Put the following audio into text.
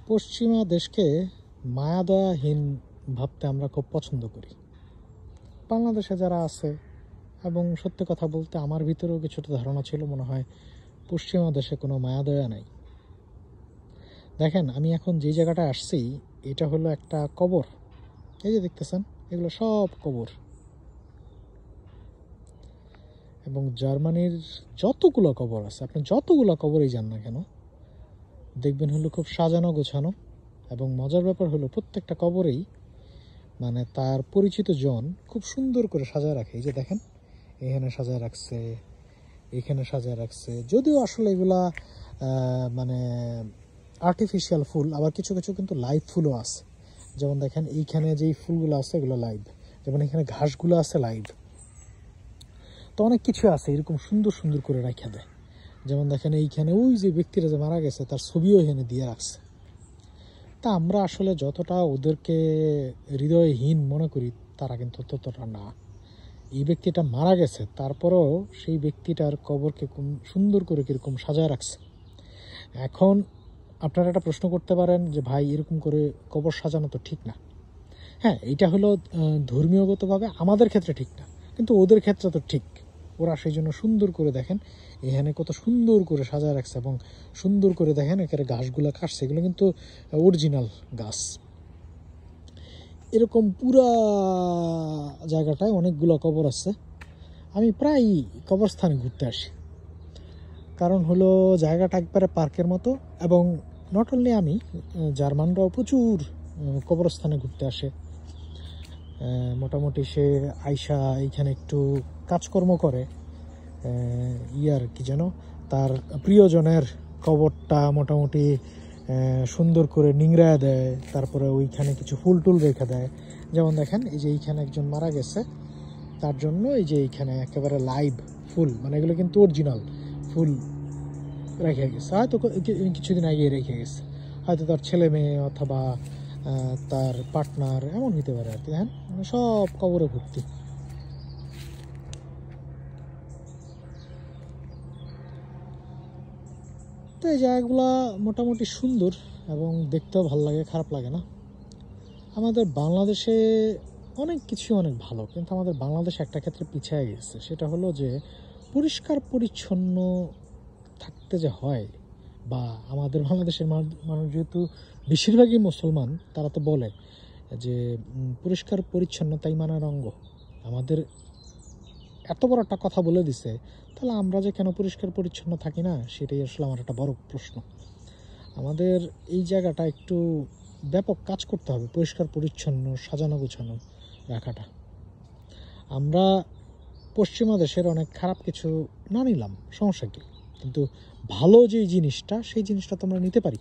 পশ্চিমা দেশকে মায়াদয়াহীন ভাবতে আমরা খুব পছন্দ করি। বাংলাদেশে যারা আছে, এবং সত্যি কথা বলতে আমার ভিতরেও কিছুটা ধারণা ছিল, মনে হয় পশ্চিমা দেশে কোনো মায়াদয়া নাই। দেখেন, আমি এখন যে জায়গাটায় আসছি এটা হলো একটা কবর। এই যে দেখতেছেন, এগুলো সব কবর। এবং জার্মানির যতগুলো কবর আছে, আপনি যতগুলো কবরই যান না কেন, দেখবেন হলো খুব সাজানো গোছানো। এবং মজার ব্যাপার হলো প্রত্যেকটা কবরেই মানে তার পরিচিত জন খুব সুন্দর করে সাজায় রাখে। এই যে দেখেন, এখানে সাজায় রাখছে, এখানে সাজায় রাখছে। যদিও আসলে এগুলা মানে আর্টিফিশিয়াল ফুল, আবার কিছু কিছু কিন্তু লাইভ ফুলও আছে। যেমন দেখেন এইখানে যেই ফুলগুলো আছে এগুলো লাইভ, যেমন এখানে ঘাসগুলো আছে লাইভ। তো অনেক কিছু আছে এরকম সুন্দর সুন্দর করে রাখা দেয়। যেমন দেখেন এইখানে ওই যে ব্যক্তিরা যে মারা গেছে তার ছবিও এখানে দিয়ে রাখছে। তা আমরা আসলে যতটা ওদেরকে হৃদয়হীন মনে করি তারা কিন্তু ততটা না। এই ব্যক্তিটা মারা গেছে, তারপরেও সেই ব্যক্তিটার কবরকে সুন্দর করে কীরকম সাজায় রাখছে। এখন আপনারা একটা প্রশ্ন করতে পারেন যে ভাই, এরকম করে কবর সাজানো তো ঠিক না। হ্যাঁ, এটা হলো ধর্মীয়গতভাবে আমাদের ক্ষেত্রে ঠিক না, কিন্তু ওদের ক্ষেত্রে তো ঠিক। ওরা সেই জন্য সুন্দর করে দেখেন এখানে কত সুন্দর করে সাজায় রাখছে, এবং সুন্দর করে দেখেন এখানে ঘাসগুলো কাটছে, এগুলো কিন্তু অরিজিনাল গাছ। এরকম পুরা জায়গাটায় অনেকগুলো কবর আছে। আমি প্রায় কবরস্থানে ঘুরতে আসি, কারণ হলো জায়গাটা একবারে পার্কের মতো। এবং নট অনলি আমি, জার্মানরাও প্রচুর কবরস্থানে ঘুরতে আসে। মোটামুটি সে আয়শা এইখানে একটু কাজকর্ম করে, ইয়ার কি যেন তার প্রিয়জনের কবরটা মোটামুটি সুন্দর করে নিংড়ায় দেয়, তারপরে ওইখানে কিছু ফুল টুল রেখে দেয়। যেমন দেখেন এই যে এইখানে একজন মারা গেছে, তার জন্য এই যে এইখানে একেবারে লাইভ ফুল, মানে এগুলো কিন্তু অরিজিনাল ফুল রেখে গেছে, হয়তো কিছুদিন আগে রেখে গেছে, হয়তো তার ছেলে মেয়ে অথবা তার পার্টনার এমন হতে পারে আর কি। দেখেন মানে সব কবরে ভর্তি। তো এই জায়গাগুলো মোটামুটি সুন্দর এবং দেখতেও ভালো লাগে, খারাপ লাগে না। আমাদের বাংলাদেশে অনেক কিছু অনেক ভালো, কিন্তু আমাদের বাংলাদেশ একটা ক্ষেত্রে পিছিয়ে গেছে। সেটা হলো যে পরিষ্কার পরিচ্ছন্ন থাকতে যে হয়, বা আমাদের বাংলাদেশের মানুষ যেহেতু বেশিরভাগই মুসলমান, তারা তো বলে যে পরিষ্কার পরিচ্ছন্নতাই মানার অঙ্গ। আমাদের এত বড় একটা কথা বলে দিছে, তাহলে আমরা যে কেন পরিষ্কার পরিচ্ছন্ন থাকি না, সেটাই আসলে আমার একটা বড় প্রশ্ন। আমাদের এই জায়গাটা একটু ব্যাপক কাজ করতে হবে, পরিষ্কার পরিচ্ছন্ন সাজানো গোছানো রাখাটা। আমরা পশ্চিমা দেশের অনেক খারাপ কিছু না নিলাম, সমস্যা কি, কিন্তু ভালো যেই জিনিসটা সেই জিনিসটা তো আমরা নিতে পারি।